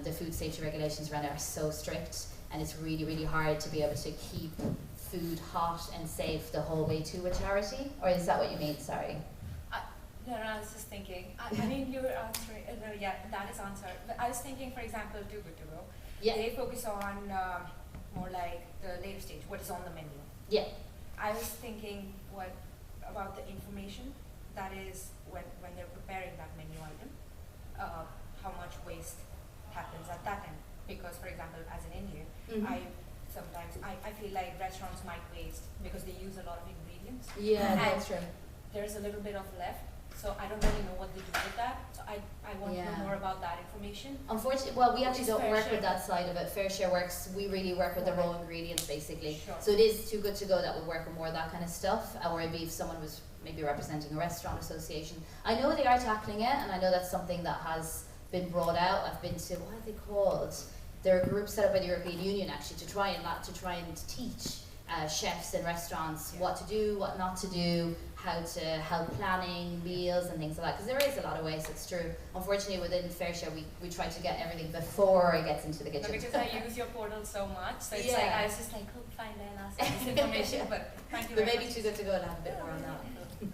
the food safety regulations around it are so strict, and it's really, really hard to be able to keep food hot and safe the whole way to a charity. Or is that what you mean? Sorry. No, I was just thinking. I mean, you were answering. No, yeah, that is answered. But I was thinking, for example, Too Good To Go. Yeah. They focus on more like the later stage, what is on the menu. Yeah. I was thinking, what about the information that is when they're preparing that menu item, how much waste happens at that end? Because, for example, as an Indian, I feel like restaurants might waste because they use a lot of ingredients. Yeah, that's true. There's a little bit of left, so I don't really know what they do with that. So I want to know more about that information. Unfortunately, well, we actually don't work with that side of it. Fair Share works, we really work with the raw ingredients, basically. Sure. So it is Too Good To Go that would work with more of that kind of stuff, or maybe if someone was maybe representing a restaurant association. I know they are tackling it, and I know that's something that has been brought out. I've been to, what are they called? They're a group set up by the European Union actually to try and teach chefs in restaurants what to do, what not to do, how to help planning meals and things like that, because there is a lot of waste, it's true. Unfortunately, within Fair Share, we try to get everything before it gets into the kitchen. No, because I use your portal so much, so it's like, I was just like, oh, fine, then I'll send this information, but thank you But very maybe much. Too Good To Go and have a bit more on that.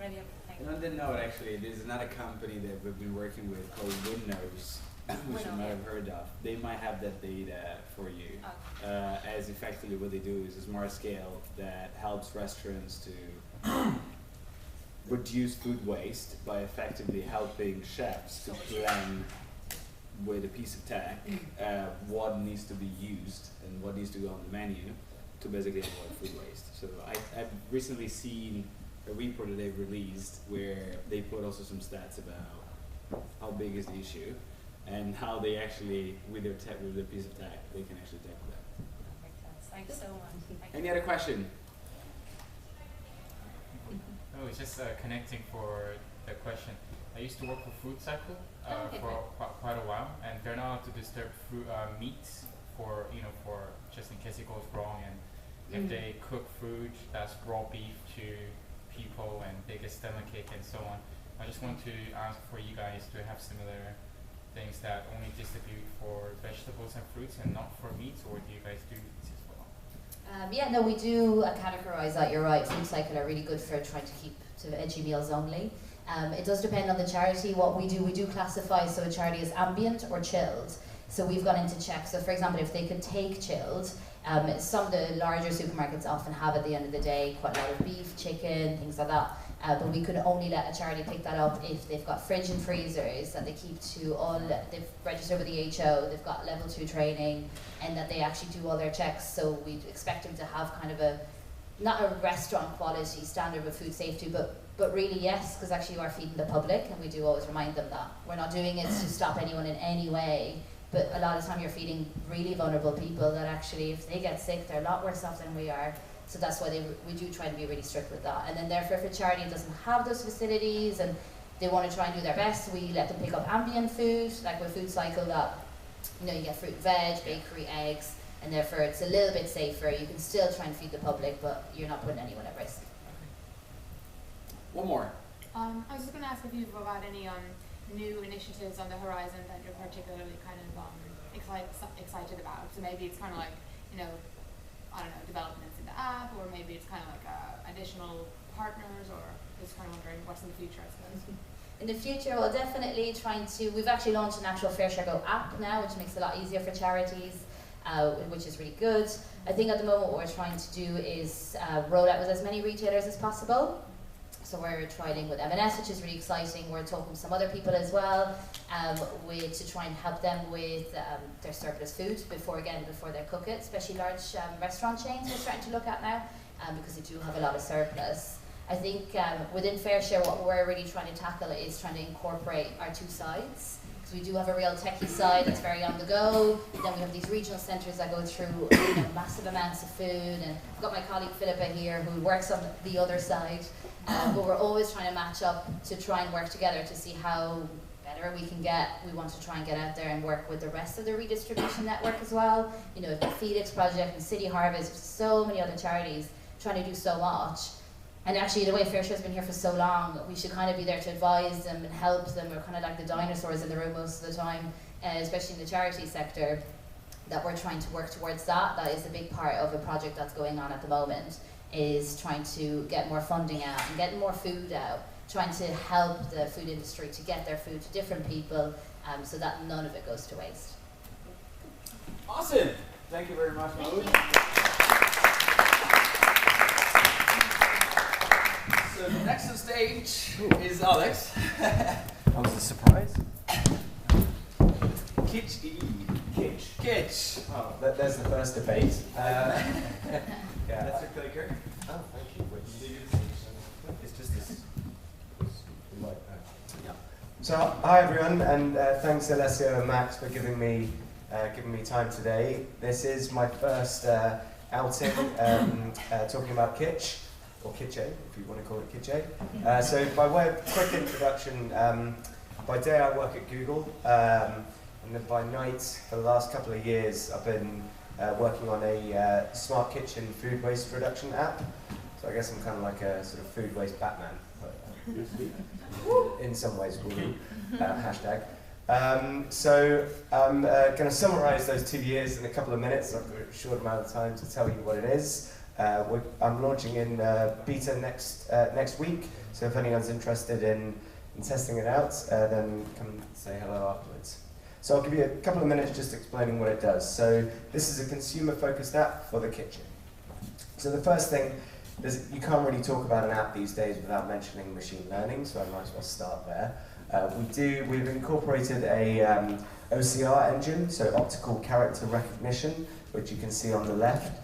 Ready up, thank you. And on that note, actually, there's another company that we've been working with called Windows, which you might have heard of. They might have that data for you. As effectively what they do is a smart scale that helps restaurants to reduce food waste by effectively helping chefs to plan with a piece of tech what needs to be used and what needs to go on the menu to basically avoid food waste. So I've recently seen a report that they've released where they put also some stats about how big is the issue and how they actually, with their piece of tech, they can actually tackle that. Thanks so much. Any other question? Oh, it's just connecting for the question. I used to work for Food Cycle for quite a while, and they're not allowed to disturb meats for just in case it goes wrong. And if they cook food that's raw beef to people and they get stomachache and so on, I just want to ask for you guys to have similar things that only distribute for vegetables and fruits and not for meats, or do you guys do meats as well? Yeah, no, we do categorize that, you're right. Food Cycle are really good for trying to keep to veggie meals only. It does depend on the charity. What we do classify, so a charity is ambient or chilled. So we've gone into check. So for example, if they could take chilled, some of the larger supermarkets often have at the end of the day quite a lot of beef, chicken, things like that. But we could only let a charity pick that up if they've got fridge and freezers that they keep to all, they've registered with the HO, they've got level 2 training, and that they actually do all their checks. So we'd expect them to have kind of not a restaurant quality standard with food safety, but really yes, because actually you are feeding the public, and we do always remind them that. We're not doing it to stop anyone in any way, but a lot of the time you're feeding really vulnerable people that actually, if they get sick, they're a lot worse off than we are. So that's why we do try to be really strict with that. And then therefore, if a charity doesn't have those facilities and they want to try and do their best, we let them pick up ambient food, like with Food Cycle, that you get fruit, veg, bakery, eggs, and therefore it's a little bit safer. You can still try and feed the public, but you're not putting anyone at risk. One more. I was just going to ask if you've got any new initiatives on the horizon that you're particularly kind of excited about. So maybe it's kind of like, I don't know, developments in the app, or maybe it's kind of like additional partners, or just kind of wondering what's in the future, I suppose. In the future, we'll definitely we've actually launched an actual Fair Share Go app now, which makes it a lot easier for charities, which is really good. I think at the moment what we're trying to do is roll out with as many retailers as possible. So we're trialing with M&S, which is really exciting. We're talking with some other people as well, to try and help them with their surplus food before they cook it, especially large restaurant chains we're starting to look at now, because they do have a lot of surplus. I think within Fair Share, what we're really trying to tackle is trying to incorporate our two sides. Because we do have a real techie side that's very on the go. Then we have these regional centres that go through massive amounts of food. And I've got my colleague Philippa here who works on the other side. But we're always trying to match up to try and work together to see how better we can get. We want to try and get out there and work with the rest of the redistribution network as well. The Felix Project and City Harvest, so many other charities trying to do so much. And actually, the way Fair Share's been here for so long, we should kind of be there to advise them and help them. We're kind of like the dinosaurs in the room most of the time. especially in the charity sector, that we're trying to work towards that. That is a big part of a project that's going on at the moment, is trying to get more funding out and get more food out, trying to help the food industry to get their food to different people, so that none of it goes to waste. Awesome! Thank you very much, Maud. So the next on stage is Alex. That was a surprise. Kitche. Oh, there's the first debate. Yeah. That's a clicker. Oh, thank you. It's just this. Yeah. So, hi everyone, and thanks Elysa and Max for giving me time today. This is my first outing talking about Kitche, or Kitche, if you want to call it Kitche. So, by way of quick introduction, by day I work at Google. And then by night, for the last couple of years, I've been working on a smart kitchen food waste reduction app. So I guess I'm kind of like a sort of food waste Batman, in some ways, hashtag. So I'm going to summarize those 2 years in a couple of minutes. I've got a short amount of time to tell you what it is. I'm launching in beta next week, so if anyone's interested in testing it out, then come say hello afterwards. So I'll give you a couple of minutes just explaining what it does. So this is a consumer-focused app for the kitchen. So the first thing is, you can't really talk about an app these days without mentioning machine learning, so I might as well start there. We've incorporated a OCR engine, so optical character recognition, which you can see on the left,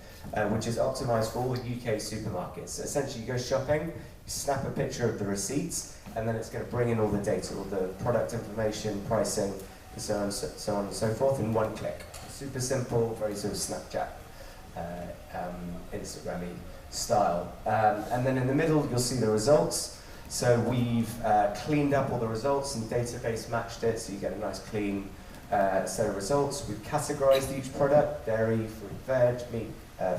which is optimized for all the UK supermarkets. So essentially you go shopping, you snap a picture of the receipts, and then it's going to bring in all the data, all the product information, pricing, and so on and so forth in one click. Super simple, very sort of Snapchat, Instagram-y style. And then in the middle, you'll see the results. So we've cleaned up all the results and database matched it, so you get a nice clean set of results. We've categorized each product: dairy, fruit, veg, meat,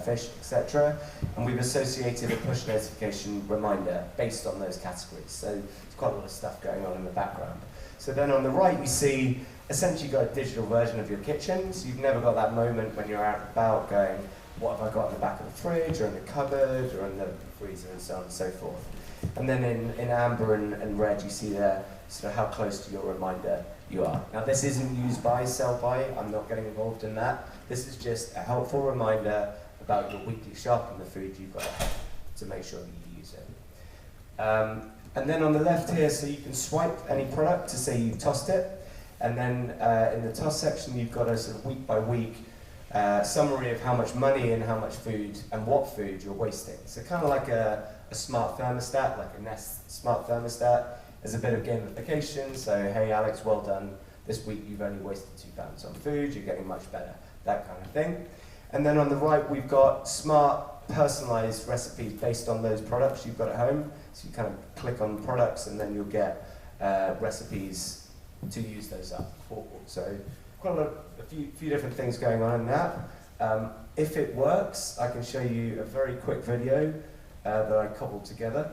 fish, etc. And we've associated a push notification reminder based on those categories. So there's quite a lot of stuff going on in the background. So then on the right, you see essentially you've got a digital version of your kitchen. So you've never got that moment when you're out and about going, what have I got in the back of the fridge, or in the cupboard, or in the freezer, and so on and so forth. And then in amber and red, you see there sort of how close to your reminder you are. Now this isn't use by, sell by. I'm not getting involved in that. This is just a helpful reminder about your weekly shop and the food you've got to make sure that you use it. And then on the left here, so you can swipe any product to say you've tossed it. And then in the toss section, you've got a sort of week by week summary of how much money and how much food and what food you're wasting. So kind of like a smart thermostat, like a Nest smart thermostat. There's a bit of gamification. So, hey, Alex, well done. This week you've only wasted £2 on food. You're getting much better. That kind of thing. And then on the right, we've got smart, personalized recipes based on those products you've got at home. So you kind of click on products, and then you'll get recipes to use those up. So quite a few different things going on in that. If it works, I can show you a very quick video that I cobbled together.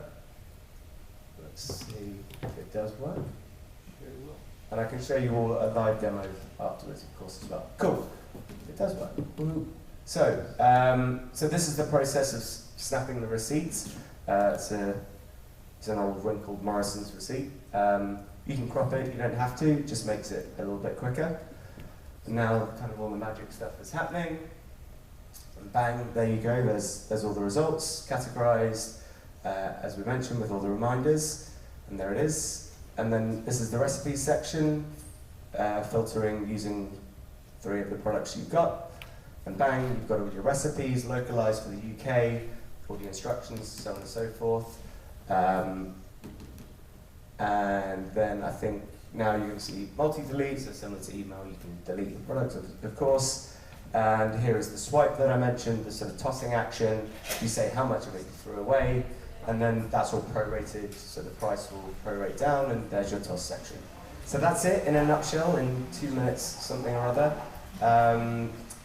Let's see if it does work. And I can show you all a live demo afterwards, of course, as well. Cool. It does work. Woo-hoo. So this is the process of snapping the receipts. It's an old wrinkled Morrison's receipt. You can crop it, you don't have to, it just makes it a little bit quicker. And now kind of all the magic stuff is happening. And bang, there you go, there's all the results, categorized, as we mentioned, with all the reminders. And there it is. And then this is the recipes section, filtering using 3 of the products you've got. And bang, you've got all your recipes, localized for the UK, all the instructions, so on and so forth. And then I think now you're going to see multi-delete, so similar to email, you can delete the products, of course. And here is the swipe that I mentioned, the sort of tossing action. You say how much of it you threw away, and then that's all prorated, so the price will prorate down, and there's your toss section. So that's it in a nutshell, in 2 minutes, something or other.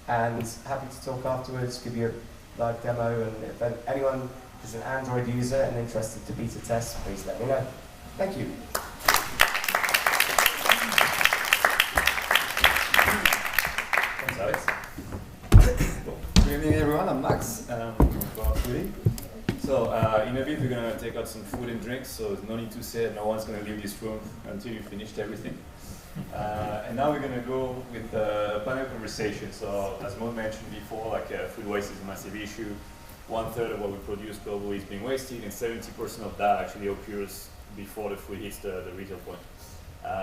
And happy to talk afterwards, give you a live demo, and if anyone is an Android user and interested to beta test, please let me know. Thank you. Alex. Good evening, everyone. I'm Max from Foodie. So in a bit, we're going to take out some food and drinks, so no need to say no one's going to leave this room until you finished everything. And now we're going to go with a panel conversation. So as Maud mentioned before, like food waste is a massive issue. 1/3 of what we produce globally is being wasted, and 70% of that actually occurs before the food hits the retail point.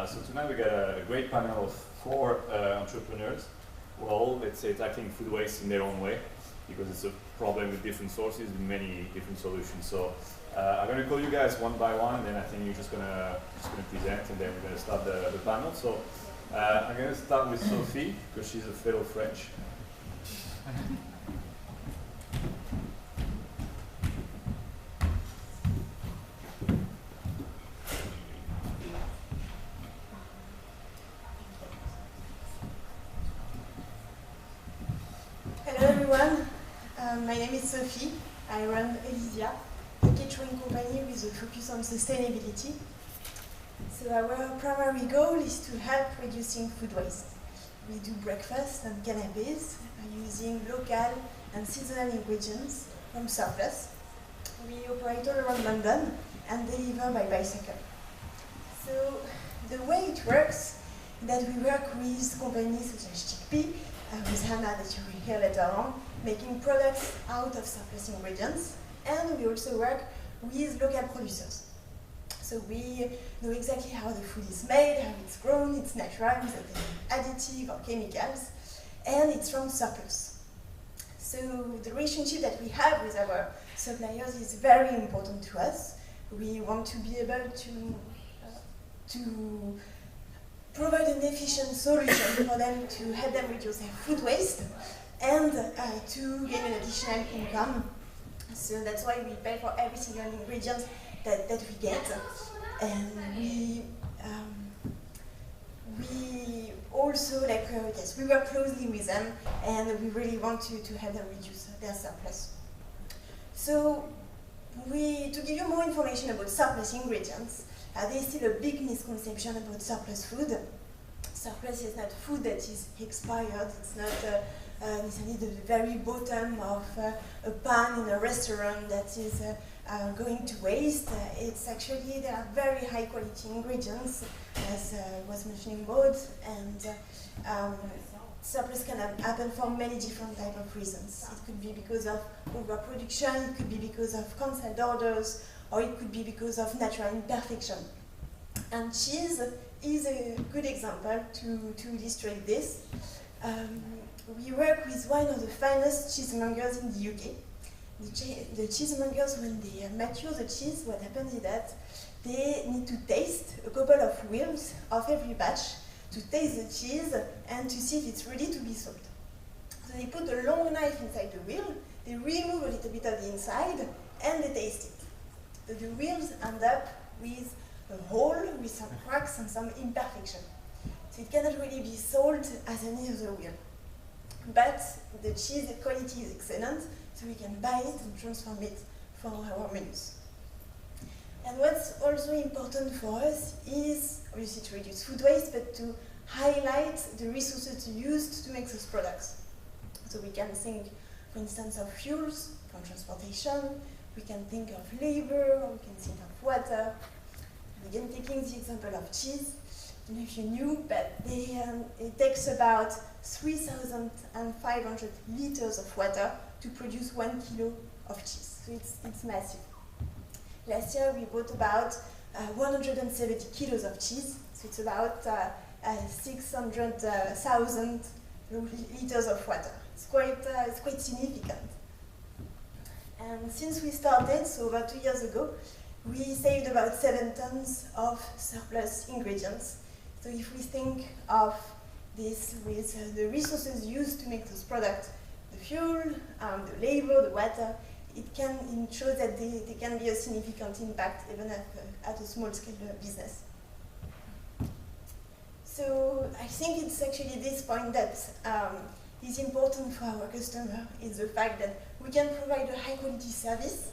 So tonight we got a great panel of 4 entrepreneurs who are all, let's say, tackling food waste in their own way, because it's a problem with different sources and many different solutions. So I'm going to call you guys one by one, and then I think you're just going to present, and then we're going to start the panel. So I'm going to start with Sophie, because she's a fellow French. Hello everyone, my name is Sophie. I run Elysa, a catering company with a focus on sustainability. So our primary goal is to help reducing food waste. We do breakfast and canapés using local and seasonal ingredients from surplus. We operate all around London and deliver by bicycle. So the way it works is that we work with companies such as Chicpe, with Hannah that you will hear later on, making products out of surplus ingredients, and we also work with local producers. So we know exactly how the food is made, how it's grown, it's natural, without any additive or chemicals, and it's from surplus. So the relationship that we have with our suppliers is very important to us. We want to be able to provide an efficient solution for them to help them reduce their food waste and to gain an additional income. So that's why we pay for every single ingredient that we get. And we also, yes, we work closely with them, and we really want to help them reduce their surplus. So to give you more information about surplus ingredients, there's still a big misconception about surplus food. Surplus is not food that is expired. It's not necessarily the very bottom of a pan in a restaurant that is going to waste. It's actually, there are very high quality ingredients, as was mentioning both, and surplus can happen for many different types of reasons. It could be because of overproduction, it could be because of cancelled orders, or it could be because of natural imperfection. And cheese is a good example to illustrate this. We work with one of the finest cheesemongers in the UK. The cheesemongers, when they mature the cheese, what happens is that they need to taste a couple of wheels of every batch to taste the cheese and to see if it's ready to be sold. So they put a long knife inside the wheel, they remove a little bit of the inside, and they taste it. So the wheels end up with a hole, with some cracks and some imperfection. So it cannot really be sold as any other wheel. But the cheese quality is excellent, so we can buy it and transform it for our menus. And what's also important for us is, obviously, to reduce food waste, but to highlight the resources used to make those products. So we can think, for instance, of fuels for transportation, we can think of labor, or we can think of water. Again, taking the example of cheese, I don't know if you knew, but it takes about 3,500 liters of water to produce 1 kilo of cheese. So it's massive. Last year we bought about 170 kilos of cheese, so it's about 600,000 liters of water. It's quite significant. And since we started, so about 2 years ago, we saved about 7 tons of surplus ingredients. So if we think of this with the resources used to make those products, the fuel, the labor, the water, it shows that they can be a significant impact even at a small scale business. So I think it's actually this point that is important for our customer, is the fact that we can provide a high quality service,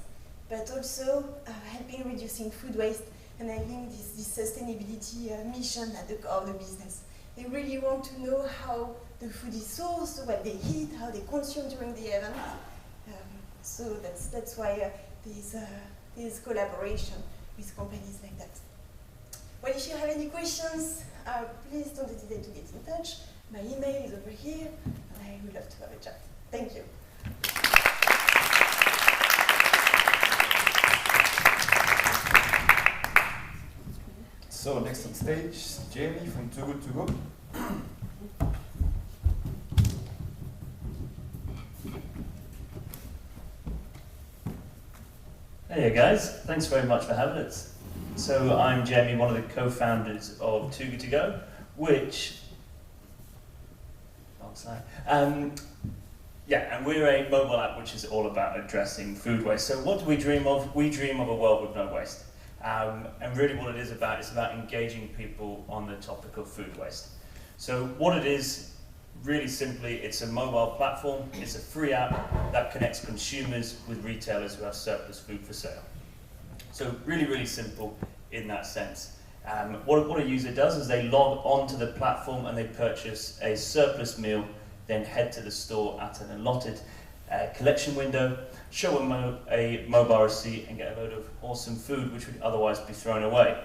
but also helping reducing food waste and having this sustainability mission at the core of the business. They really want to know how the food is sourced, what they eat, how they consume during the event. So that's why there's collaboration with companies like that. Well, if you have any questions, please don't hesitate to get in touch. My email is over here, and I would love to have a chat. Thank you. So next on stage, Jamie from Too Good To Go. Hey guys, thanks very much for having us. So I'm Jamie, one of the co-founders of Too Good To Go, which, and we're a mobile app which is all about addressing food waste. So what do we dream of? We dream of a world with no waste. And really what it is about engaging people on the topic of food waste. So what it is, really simply, it's a mobile platform, it's a free app that connects consumers with retailers who have surplus food for sale. So really, really simple in that sense. What a user does is they log onto the platform and they purchase a surplus meal, then head to the store at an allotted collection window, show a mobile receipt and get a load of awesome food which would otherwise be thrown away.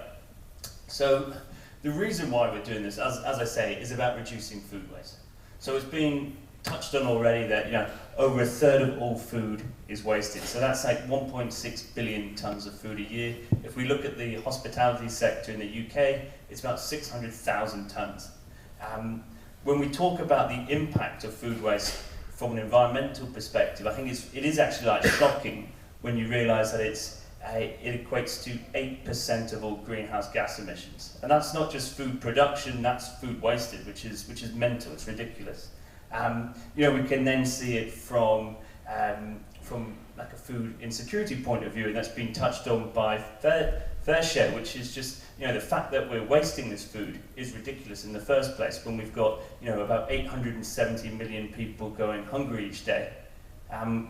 So the reason why we're doing this, as I say, is about reducing food waste. So it's been touched on already that over a third of all food is wasted. So that's like 1.6 billion tons of food a year. If we look at the hospitality sector in the UK, it's about 600,000 tons. When we talk about the impact of food waste from an environmental perspective, I think it is actually like shocking when you realise that it equates to 8% of all greenhouse gas emissions. And that's not just food production, that's food wasted, which is mental, it's ridiculous. We can then see it from like a food insecurity point of view, and that's been touched on by FairShare, which is just, the fact that we're wasting this food is ridiculous in the first place when we've got, about 870 million people going hungry each day,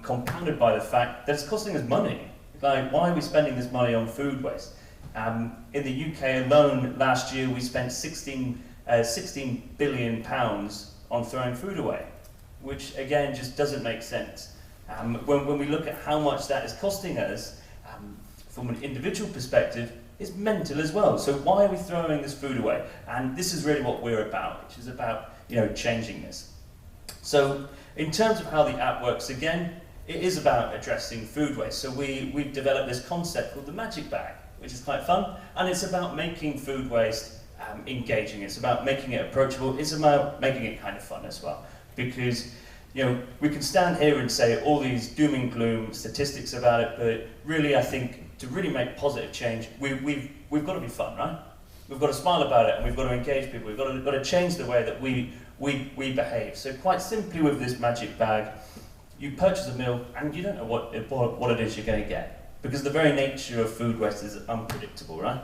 compounded by the fact that it's costing us money. Like, why are we spending this money on food waste? In the UK alone, last year we spent 16 billion pounds on throwing food away, which again just doesn't make sense. When we look at how much that is costing us, from an individual perspective, it's mental as well. So why are we throwing this food away? And this is really what we're about, which is about changing this. So in terms of how the app works, again, it is about addressing food waste. So we've developed this concept called the magic bag, which is quite fun, and it's about making food waste engaging. It's about making it approachable. It's about making it kind of fun as well, because we can stand here and say all these doom and gloom statistics about it, but really I think to really make positive change, we've got to be fun, right? We've got to smile about it, and we've got to engage people. We've got to change the way that we behave. So quite simply with this magic bag, you purchase a meal and you don't know what it is you're going to get, because the very nature of food waste is unpredictable, right?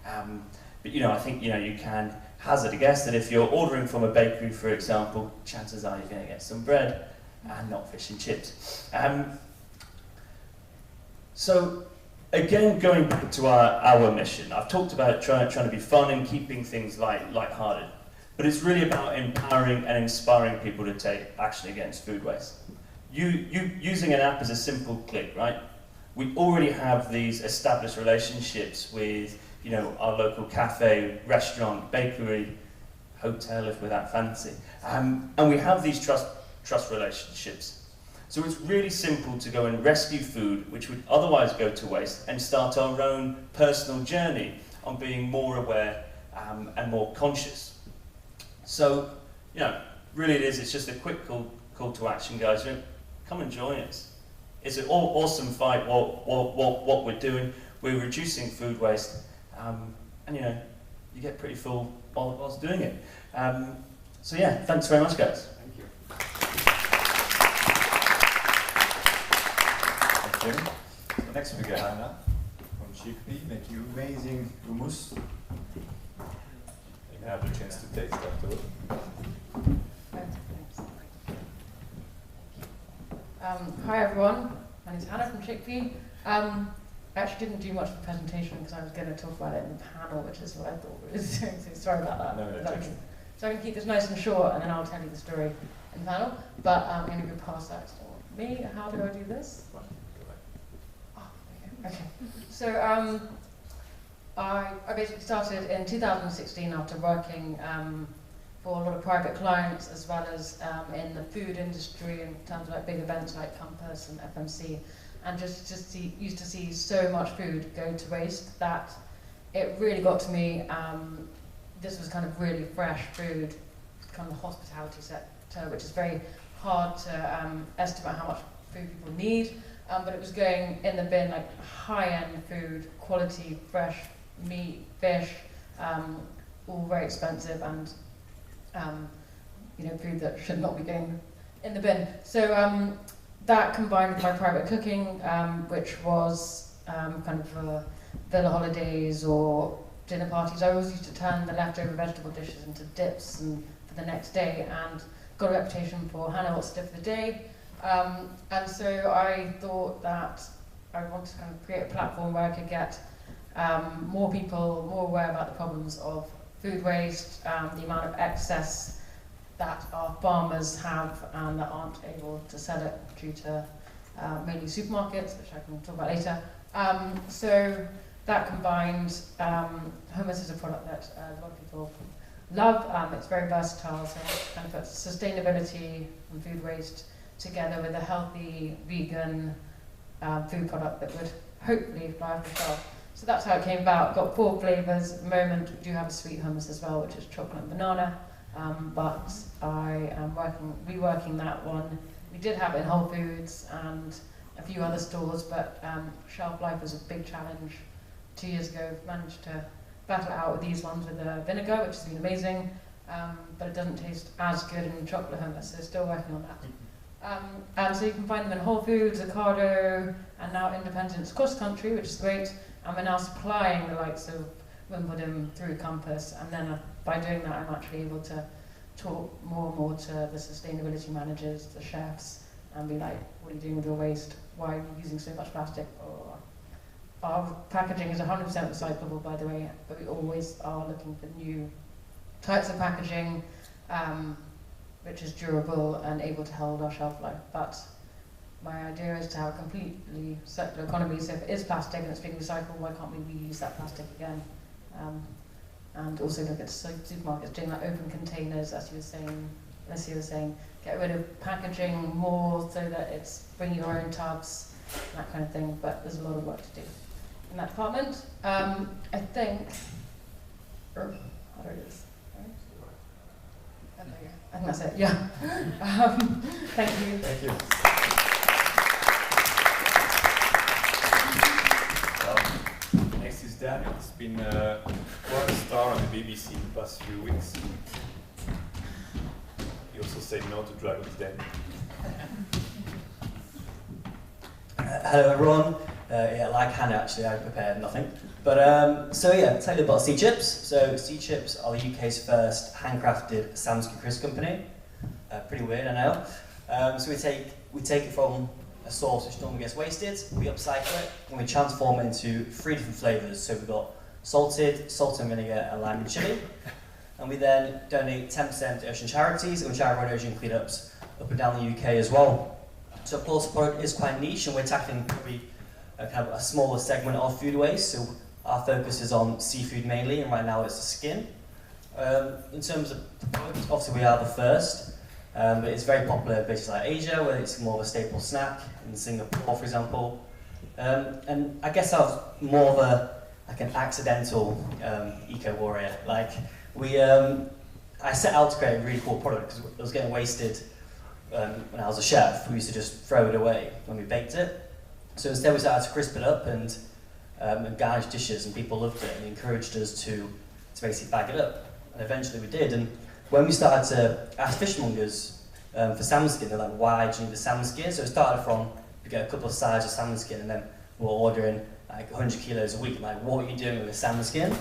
But I think you can hazard a guess that if you're ordering from a bakery, for example, chances are you're going to get some bread and not fish and chips. So again, going back to our mission, I've talked about trying to be fun and keeping things light-hearted, but it's really about empowering and inspiring people to take action against food waste. Using an app is a simple click, right? We already have these established relationships with our local cafe, restaurant, bakery, hotel if we're that fancy. And we have these trust relationships. So it's really simple to go and rescue food which would otherwise go to waste and start our own personal journey on being more aware and more conscious. So, really it's just a quick call to action, guys. Come and join us. It's an awesome fight what we're doing. We're reducing food waste. And you get pretty full whilst doing it. So yeah, thanks very much, guys. Thank you. Thank you. So next we get Hannah from Chicp, making amazing hummus. You have the chance to taste afterward. Hi everyone, my name is Hannah from Chicp. I actually didn't do much of the presentation because I was going to talk about it in the panel, which is what I thought we were doing, so sorry about that. No, Is So I'm going to keep this nice and short, and then I'll tell you the story in the panel. But I'm going to go past that. Me, how do I do this? Oh, okay. So I basically started in 2016 after working for a lot of private clients, as well as in the food industry in terms of like big events like Compass and FMC, and just used to see so much food go to waste that it really got to me. This was kind of really fresh food, kind of the hospitality sector, which is very hard to estimate how much food people need, but it was going in the bin, like high-end food, quality, fresh meat, fish, all very expensive, and food that should not be going in the bin. So that combined with my private cooking, which was kind of for villa holidays or dinner parties. I always used to turn the leftover vegetable dishes into dips and for the next day, and got a reputation for Hannah, what's the dip of the day? And so I thought that I wanted to kind of create a platform where I could get more people more aware about the problems of food waste, the amount of excess that our farmers have and that aren't able to sell it due to mainly supermarkets, which I can talk about later. So that combined, hummus is a product that a lot of people love. It's very versatile, so it kind of puts sustainability and food waste together with a healthy vegan food product that would hopefully fly off the shelf. So that's how it came about. Got 4 flavours at the moment. We do have a sweet hummus as well, which is chocolate and banana. But I am reworking that one. We did have it in Whole Foods and a few other stores, but shelf life was a big challenge. 2 years ago, managed to battle it out with these ones with the vinegar, which has been amazing, but it doesn't taste as good in chocolate hummus, so still working on that. And so you can find them in Whole Foods, Ocado, and now Independence across the country, which is great. And we're now supplying the likes of Wimbledon through Compass, and then by doing that I'm actually able to talk more and more to the sustainability managers, the chefs, and be like, what are you doing with your waste? Why are you using so much plastic? Or, our packaging is 100% recyclable, by the way, but we always are looking for new types of packaging, which is durable and able to hold our shelf life. But my idea is to have a completely circular economy, so if it is plastic and it's being recycled, why can't we reuse that plastic again? And also look at supermarkets doing like open containers, as you were saying, get rid of packaging more so that it's bring your own tubs, that kind of thing, but there's a lot of work to do in that department. I think, how do I do this? I think that's it, yeah. Thank you. Thank you. Next is Dan. It's been quite a star on the BBC in the past few weeks. He also said no to Dragon's Den. Hello everyone. Like Hannah actually, I prepared nothing. But so yeah, tell you about Seachips. So Seachips are the UK's first handcrafted Samsky crisp company. Pretty weird, I know. So we take it from a source which normally gets wasted, we upcycle it, and we transform it into 3 different flavours. So we've got salted, salt and vinegar, and lime and chilli. And we then donate 10% to ocean charities, and we try to run ocean cleanups up and down the UK as well. So of course the product is quite niche, and we're tackling probably kind of a smaller segment of food waste. So our focus is on seafood mainly, and right now it's the skin. In terms of the product, obviously we are the first. But it's very popular in places like Asia, where it's more of a staple snack, in Singapore, for example. And I guess I was more of an accidental eco-warrior. Like, I set out to create a really cool product because it was getting wasted when I was a chef. We used to just throw it away when we baked it. So instead we started to crisp it up and garnish dishes, and people loved it and encouraged us to basically bag it up. And eventually we did. And when we started to ask fishmongers for salmon skin, they're like, why do you need the salmon skin? So it started from, we get a couple of sides of salmon skin, and then we're ordering like 100 kilos a week. Like, what are you doing with the salmon skin?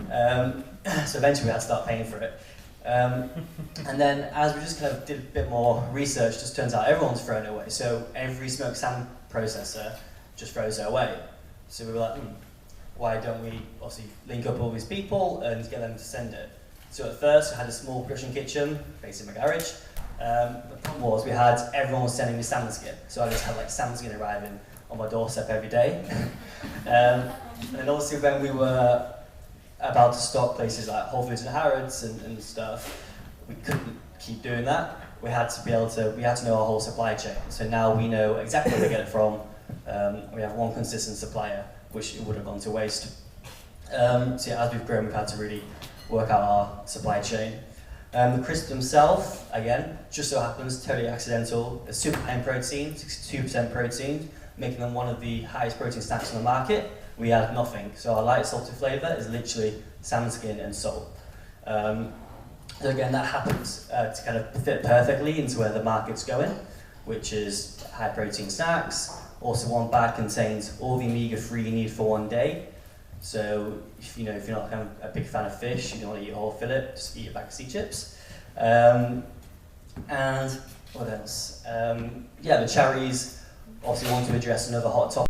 So eventually we had to start paying for it. And then as we just kind of did a bit more research, just turns out everyone's throwing it away. So every smoked salmon processor just throws it away. So we were like, why don't we obviously link up all these people and get them to send it? So at first, I had a small production kitchen facing my garage. The problem was everyone was sending me salmon skin, so I just had like salmon skin arriving on my doorstep every day. And obviously when we were about to stock places like Whole Foods and Harrods and stuff, we couldn't keep doing that. We had to know our whole supply chain. So now we know exactly where to get it from. We have one consistent supplier, which it would have gone to waste. So yeah, as we've grown, we've had to really work out our supply chain. The crisp themselves, again, just so happens, totally accidental. They're super high in protein, 62% protein, making them one of the highest protein snacks on the market. We add nothing. So our light salty flavour is literally salmon skin and salt. So again, that happens to kind of fit perfectly into where the market's going, which is high protein snacks. Also, one bag contains all the omega-3 you need for one day. So if you're not kind of a big fan of fish, you don't want to eat a whole fillet, just eat a bag of Seachips. And what else? Yeah, the charities obviously want to address another hot topic.